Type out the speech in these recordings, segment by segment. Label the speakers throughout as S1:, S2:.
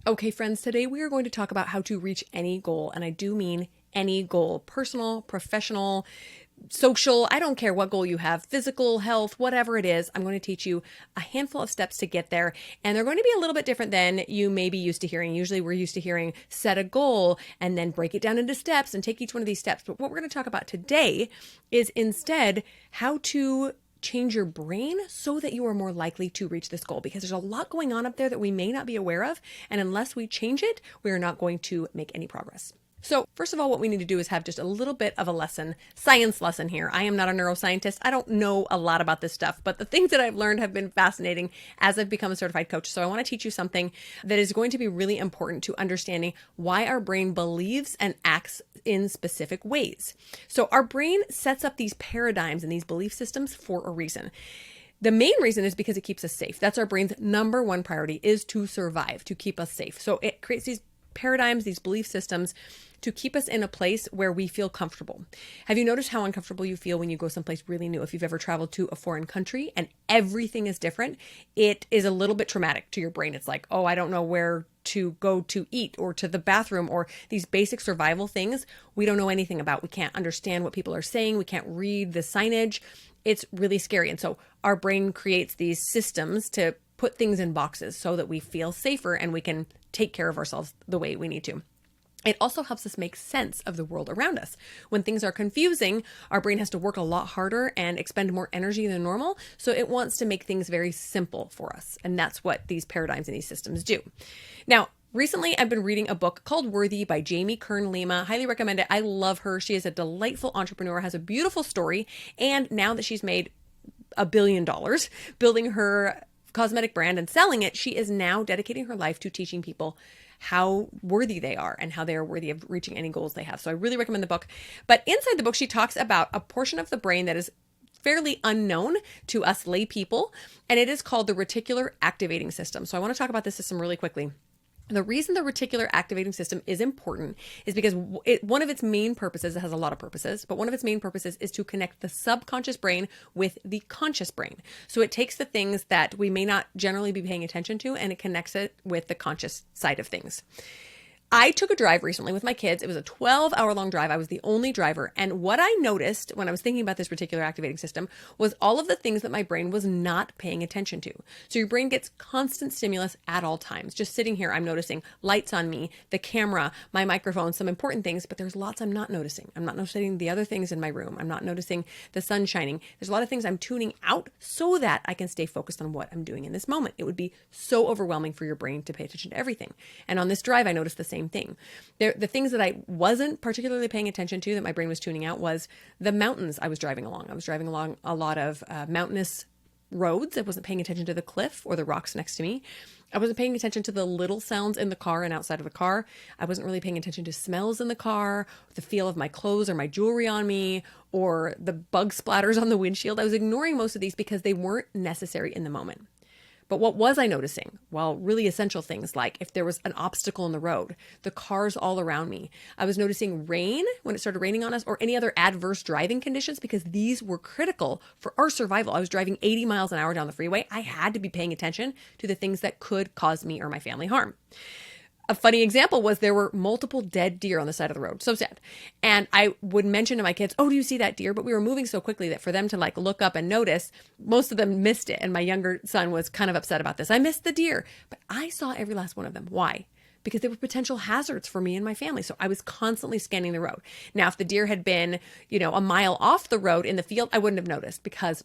S1: Okay, friends, today we are going to talk about how to reach any goal. And I do mean any goal, personal, professional, social. I don't care what goal you have, physical, health, whatever it is. I'm going to teach you a handful of steps to get there. And they're going to be a little bit different than you may be used to hearing. Usually we're used to hearing set a goal and then break it down into steps and take each one of these steps. But what we're going to talk about today is instead how to change your brain so that you are more likely to reach this goal, because there's a lot going on up there that we may not be aware of. And unless we change it, we are not going to make any progress. So first of all, what we need to do is have just a little bit of a lesson, science lesson here. I am not a neuroscientist. I don't know a lot about this stuff, but the things that I've learned have been fascinating as I've become a certified coach. So I want to teach you something that is going to be really important to understanding why our brain believes and acts in specific ways. So our brain sets up these paradigms and these belief systems for a reason. The main reason is because it keeps us safe. That's our brain's number one priority, is to survive, to keep us safe. So it creates these paradigms, these belief systems to keep us in a place where we feel comfortable. Have you noticed how uncomfortable you feel when you go someplace really new? If you've ever traveled to a foreign country and everything is different, it is a little bit traumatic to your brain. It's like, oh, I don't know where to go to eat or to the bathroom, or these basic survival things we don't know anything about. We can't understand what people are saying. We can't read the signage. It's really scary. And so our brain creates these systems to put things in boxes so that we feel safer and we can take care of ourselves the way we need to. It also helps us make sense of the world around us. When things are confusing, our brain has to work a lot harder and expend more energy than normal. So it wants to make things very simple for us. And that's what these paradigms and these systems do. Now, recently, I've been reading a book called Worthy by Jamie Kern Lima. Highly recommend it. I love her. She is a delightful entrepreneur, has a beautiful story. And now that she's made $1 billion building her cosmetic brand and selling it, she is now dedicating her life to teaching people how worthy they are and how they are worthy of reaching any goals they have. So I really recommend the book. But inside the book, she talks about a portion of the brain that is fairly unknown to us lay people, and it is called the reticular activating system. So I want to talk about this system really quickly. The reason the reticular activating system is important is because one of its main purposes, it has a lot of purposes, but one of its main purposes is to connect the subconscious brain with the conscious brain. So it takes the things that we may not generally be paying attention to and it connects it with the conscious side of things. I took a drive recently with my kids. It was a 12-hour-long drive. I was the only driver. And what I noticed when I was thinking about this reticular activating system was all of the things that my brain was not paying attention to. So your brain gets constant stimulus at all times. Just sitting here, I'm noticing lights on me, the camera, my microphone, some important things, but there's lots I'm not noticing. I'm not noticing the other things in my room. I'm not noticing the sun shining. There's a lot of things I'm tuning out so that I can stay focused on what I'm doing in this moment. It would be so overwhelming for your brain to pay attention to everything. And on this drive, I noticed the same thing. The things that I wasn't particularly paying attention to that my brain was tuning out was the mountains I was driving along. I was driving along a lot of mountainous roads. I wasn't paying attention to the cliff or the rocks next to me. I wasn't paying attention to the little sounds in the car and outside of the car. I wasn't really paying attention to smells in the car, the feel of my clothes or my jewelry on me, or the bug splatters on the windshield. I was ignoring most of these because they weren't necessary in the moment. But what was I noticing? Well, really essential things like if there was an obstacle in the road, the cars all around me. I was noticing rain when it started raining on us, or any other adverse driving conditions, because these were critical for our survival. I was driving 80 miles an hour down the freeway. I had to be paying attention to the things that could cause me or my family harm. A funny example was there were multiple dead deer on the side of the road. So sad. And I would mention to my kids, oh, do you see that deer? But we were moving so quickly that for them to look up and notice, most of them missed it. And my younger son was kind of upset about this. I missed the deer, but I saw every last one of them. Why? Because they were potential hazards for me and my family. So I was constantly scanning the road. Now, if the deer had been, a mile off the road in the field, I wouldn't have noticed because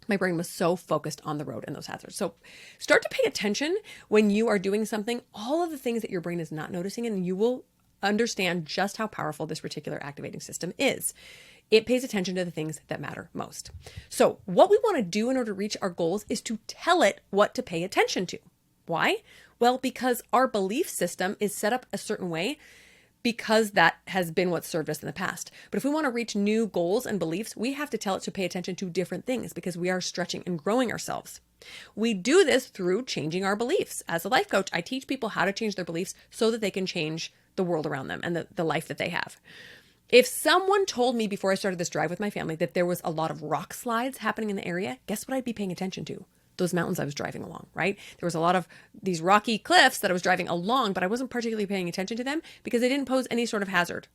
S1: my brain was so focused on the road and those hazards. So start to pay attention when you are doing something, all of the things that your brain is not noticing, and you will understand just how powerful this reticular activating system is. It pays attention to the things that matter most. So what we want to do in order to reach our goals is to tell it what to pay attention to. Why? Well, because our belief system is set up a certain way because that has been what served us in the past. But if we want to reach new goals and beliefs, we have to tell it to pay attention to different things because we are stretching and growing ourselves. We do this through changing our beliefs. As a life coach, I teach people how to change their beliefs so that they can change the world around them and the life that they have. If someone told me before I started this drive with my family that there was a lot of rock slides happening in the area, guess what I'd be paying attention to? those mountains I was driving along, right? There was a lot of these rocky cliffs that I was driving along, but I wasn't particularly paying attention to them because they didn't pose any sort of hazard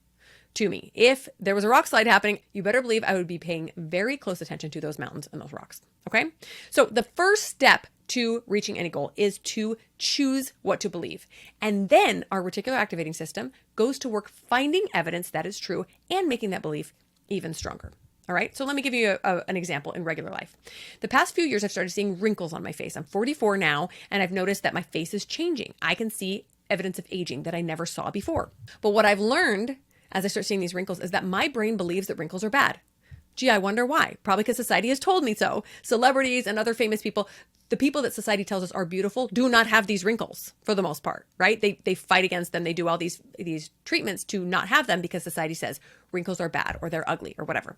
S1: to me. If there was a rock slide happening, you better believe I would be paying very close attention to those mountains and those rocks. Okay. So the first step to reaching any goal is to choose what to believe. And then our reticular activating system goes to work finding evidence that is true and making that belief even stronger. All right. So let me give you an example in regular life. The past few years, I've started seeing wrinkles on my face. I'm 44 now, and I've noticed that my face is changing. I can see evidence of aging that I never saw before. But what I've learned as I start seeing these wrinkles is that my brain believes that wrinkles are bad. Gee, I wonder why. Probably because society has told me so. Celebrities and other famous people, the people that society tells us are beautiful, do not have these wrinkles for the most part, right? They fight against them. They do all these treatments to not have them because society says wrinkles are bad or they're ugly or whatever.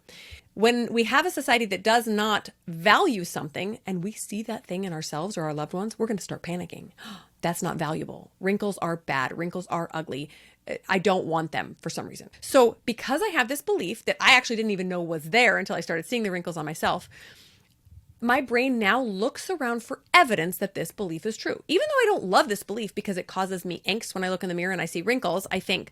S1: When we have a society that does not value something and we see that thing in ourselves or our loved ones, we're going to start panicking. That's not valuable. Wrinkles are bad. Wrinkles are ugly. I don't want them for some reason. So because I have this belief that I actually didn't even know was there until I started seeing the wrinkles on myself, my brain now looks around for evidence that this belief is true. Even though I don't love this belief because it causes me angst when I look in the mirror and I see wrinkles, I think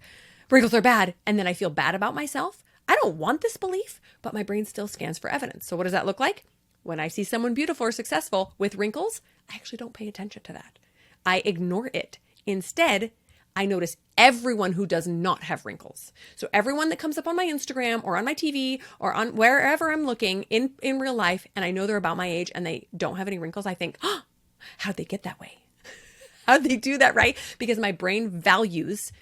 S1: wrinkles are bad and then I feel bad about myself. I don't want this belief, but my brain still scans for evidence. So what does that look like? When I see someone beautiful or successful with wrinkles, I actually don't pay attention to that. I ignore it. Instead, I notice everyone who does not have wrinkles. So everyone that comes up on my Instagram or on my TV or on wherever I'm looking in real life, and I know they're about my age and they don't have any wrinkles, I think, oh, how'd they get that way? How'd they do that, right? Because my brain values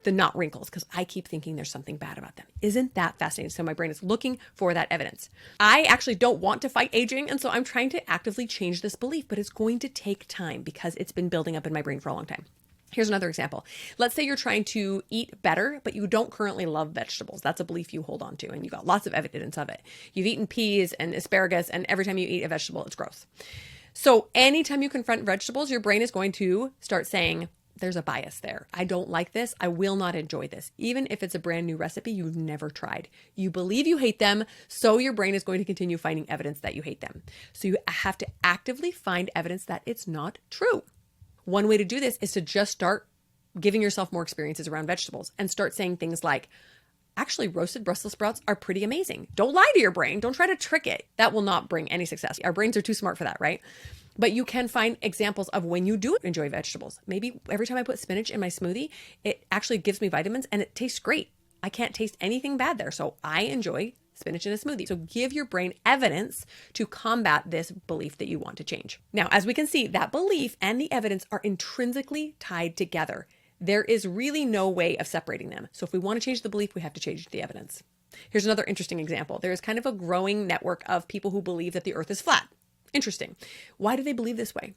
S1: the not wrinkles because I keep thinking there's something bad about them. Isn't that fascinating? So my brain is looking for that evidence. I actually don't want to fight aging, and so I'm trying to actively change this belief, but it's going to take time because it's been building up in my brain for a long time. Here's another example. Let's say you're trying to eat better, but you don't currently love vegetables. That's a belief you hold on to, and you got lots of evidence of it. You've eaten peas and asparagus, and every time you eat a vegetable, it's gross. So anytime you confront vegetables, your brain is going to start saying, there's a bias there. I don't like this. I will not enjoy this. Even if it's a brand new recipe you've never tried. You believe you hate them, so your brain is going to continue finding evidence that you hate them. So you have to actively find evidence that it's not true. One way to do this is to just start giving yourself more experiences around vegetables and start saying things like, actually, roasted Brussels sprouts are pretty amazing. Don't lie to your brain. Don't try to trick it. That will not bring any success. Our brains are too smart for that, right? But you can find examples of when you do enjoy vegetables. Maybe every time I put spinach in my smoothie, it actually gives me vitamins and it tastes great. I can't taste anything bad there. So I enjoy spinach in a smoothie. So give your brain evidence to combat this belief that you want to change. Now, as we can see, that belief and the evidence are intrinsically tied together. There is really no way of separating them. So if we want to change the belief, we have to change the evidence. Here's another interesting example. There is kind of a growing network of people who believe that the earth is flat. Interesting. Why do they believe this way?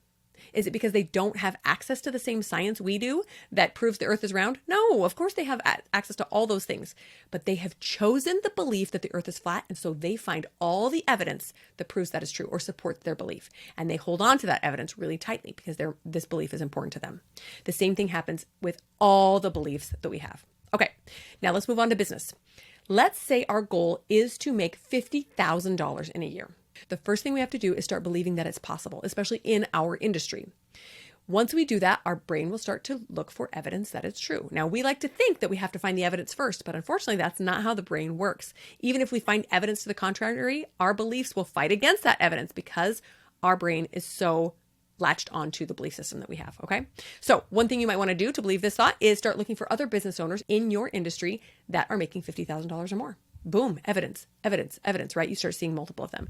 S1: Is it because they don't have access to the same science we do that proves the earth is round? No, of course they have access to all those things, but they have chosen the belief that the earth is flat. And so they find all the evidence that proves that is true or supports their belief. And they hold on to that evidence really tightly because this belief is important to them. The same thing happens with all the beliefs that we have. Okay, now let's move on to business. Let's say our goal is to make $50,000 in a year. The first thing we have to do is start believing that it's possible, especially in our industry. Once we do that, our brain will start to look for evidence that it's true. Now, we like to think that we have to find the evidence first, but unfortunately, that's not how the brain works. Even if we find evidence to the contrary, our beliefs will fight against that evidence because our brain is so latched onto the belief system that we have, okay? So one thing you might want to do to believe this thought is start looking for other business owners in your industry that are making $50,000 or more. Boom, evidence, evidence, evidence, right? You start seeing multiple of them.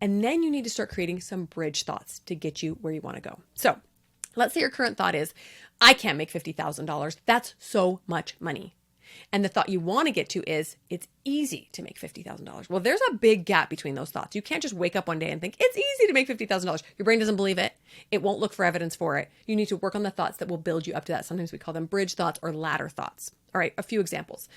S1: And then you need to start creating some bridge thoughts to get you where you want to go. So let's say your current thought is, I can't make $50,000. That's so much money. And the thought you want to get to is, it's easy to make $50,000. Well, there's a big gap between those thoughts. You can't just wake up one day and think, it's easy to make $50,000. Your brain doesn't believe it. It won't look for evidence for it. You need to work on the thoughts that will build you up to that. Sometimes we call them bridge thoughts or ladder thoughts. All right, a few examples.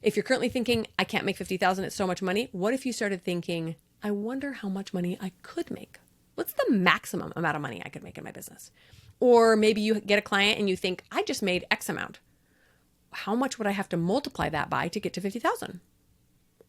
S1: If you're currently thinking, I can't make $50,000, it's so much money. What if you started thinking, I wonder how much money I could make? What's the maximum amount of money I could make in my business? Or maybe you get a client and you think, I just made X amount. How much would I have to multiply that by to get to 50,000?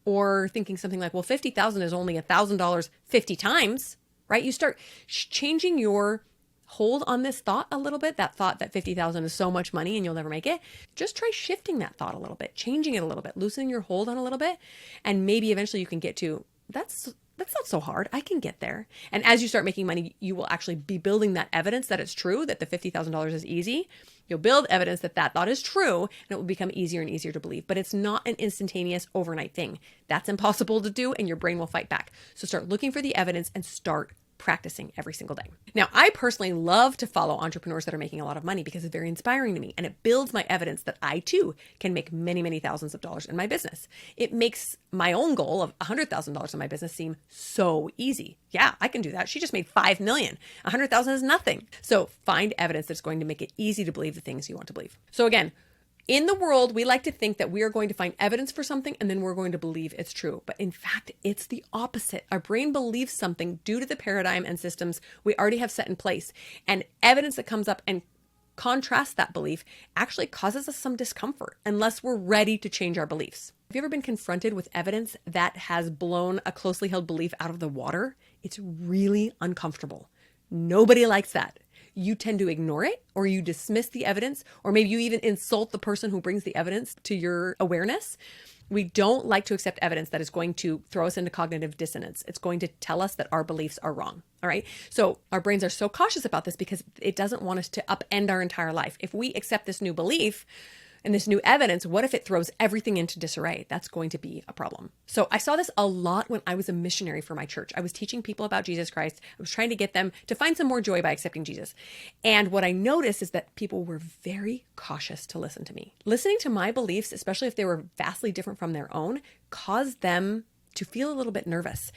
S1: Or thinking something like, well, 50,000 is only $1,000 50 times. right? You start changing your hold on this thought a little bit, that thought that 50,000 is so much money and you'll never make it. Just try shifting that thought a little bit, changing it a little bit, loosening your hold on a little bit, and maybe eventually you can get to that's not so hard. I can get there. And as you start making money, you will actually be building that evidence that it's true, that the $50,000 is easy. You'll build evidence that that thought is true, and it will become easier and easier to believe. But it's not an instantaneous overnight thing. That's impossible to do, and your brain will fight back. So start looking for the evidence and start practicing every single day. Now, I personally love to follow entrepreneurs that are making a lot of money because it's very inspiring to me, and it builds my evidence that I too can make many, many thousands of dollars in my business. It makes my own goal of $100,000 in my business seem so easy. Yeah, I can do that. She just made 5 million. 100,000 is nothing. So find evidence that's going to make it easy to believe the things you want to believe. So again, in the world, we like to think that we are going to find evidence for something and then we're going to believe it's true. But in fact, it's the opposite. Our brain believes something due to the paradigm and systems we already have set in place. And evidence that comes up and contrasts that belief actually causes us some discomfort unless we're ready to change our beliefs. Have you ever been confronted with evidence that has blown a closely held belief out of the water? It's really uncomfortable. Nobody likes that. You tend to ignore it, or you dismiss the evidence, or maybe you even insult the person who brings the evidence to your awareness. We don't like to accept evidence that is going to throw us into cognitive dissonance. It's going to tell us that our beliefs are wrong. All right. So our brains are so cautious about this because it doesn't want us to upend our entire life. If we accept this new belief and this new evidence, what if it throws everything into disarray? That's going to be a problem. So I saw this a lot when I was a missionary for my church. I was teaching people about Jesus Christ. I was trying to get them to find some more joy by accepting Jesus. And what I noticed is that people were very cautious to listen to me. Listening to my beliefs, especially if they were vastly different from their own, caused them to feel a little bit nervous.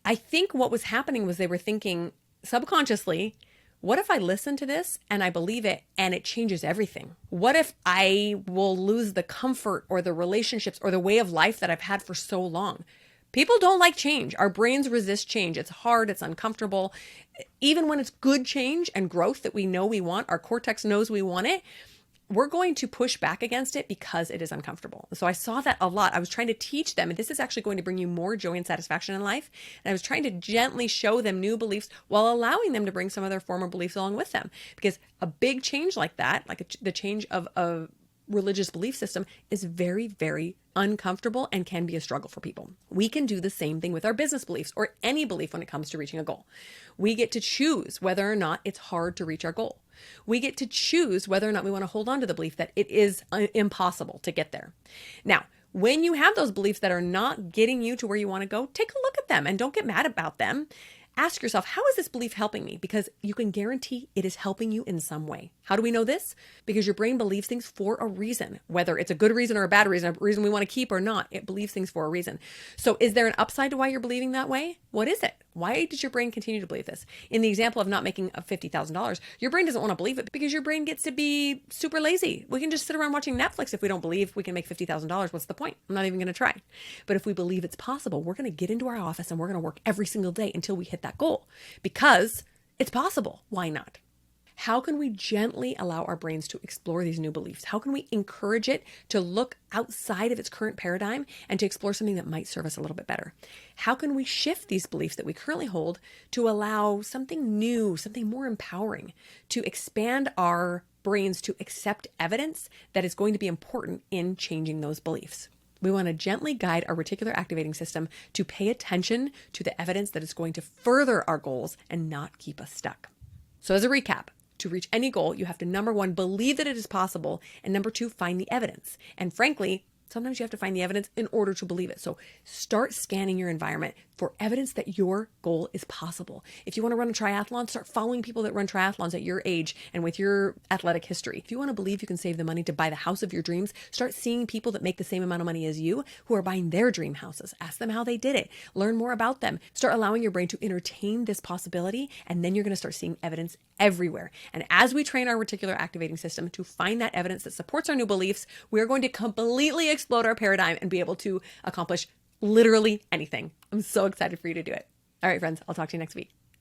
S1: I think what was happening was they were thinking subconsciously, what if I listen to this and I believe it and it changes everything? What if I will lose the comfort or the relationships or the way of life that I've had for so long? People don't like change. Our brains resist change. It's hard. It's uncomfortable. Even when it's good change and growth that we know we want, our cortex knows we want it, we're going to push back against it because it is uncomfortable. So I saw that a lot. I was trying to teach them, and this is actually going to bring you more joy and satisfaction in life. And I was trying to gently show them new beliefs while allowing them to bring some of their former beliefs along with them. Because a big change like that, like the change of a religious belief system, is very, very uncomfortable and can be a struggle for people. We can do the same thing with our business beliefs or any belief when it comes to reaching a goal. We get to choose whether or not it's hard to reach our goal. We get to choose whether or not we want to hold on to the belief that it is impossible to get there. Now, when you have those beliefs that are not getting you to where you want to go, take a look at them and don't get mad about them. Ask yourself, how is this belief helping me? Because you can guarantee it is helping you in some way. How do we know this? Because your brain believes things for a reason, whether it's a good reason or a bad reason, a reason we want to keep or not. It believes things for a reason. So is there an upside to why you're believing that way? What is it? Why does your brain continue to believe this? In the example of not making $50,000, your brain doesn't want to believe it because your brain gets to be super lazy. We can just sit around watching Netflix if we don't believe we can make $50,000. What's the point? I'm not even going to try. But if we believe it's possible, we're going to get into our office and we're going to work every single day until we hit that goal because it's possible. Why not? How can we gently allow our brains to explore these new beliefs? How can we encourage it to look outside of its current paradigm and to explore something that might serve us a little bit better? How can we shift these beliefs that we currently hold to allow something new, something more empowering, to expand our brains to accept evidence that is going to be important in changing those beliefs? We want to gently guide our reticular activating system to pay attention to the evidence that is going to further our goals and not keep us stuck. So as a recap, to reach any goal, you have to, number one, believe that it is possible, and number two, find the evidence. And frankly, sometimes you have to find the evidence in order to believe it. So start scanning your environment for evidence that your goal is possible. If you want to run a triathlon, start following people that run triathlons at your age and with your athletic history. If you want to believe you can save the money to buy the house of your dreams, start seeing people that make the same amount of money as you who are buying their dream houses. Ask them how they did it. Learn more about them. Start allowing your brain to entertain this possibility, and then you're going to start seeing evidence everywhere. And as we train our reticular activating system to find that evidence that supports our new beliefs, we're going to completely explode our paradigm and be able to accomplish literally anything. I'm so excited for you to do it. All right, friends, I'll talk to you next week.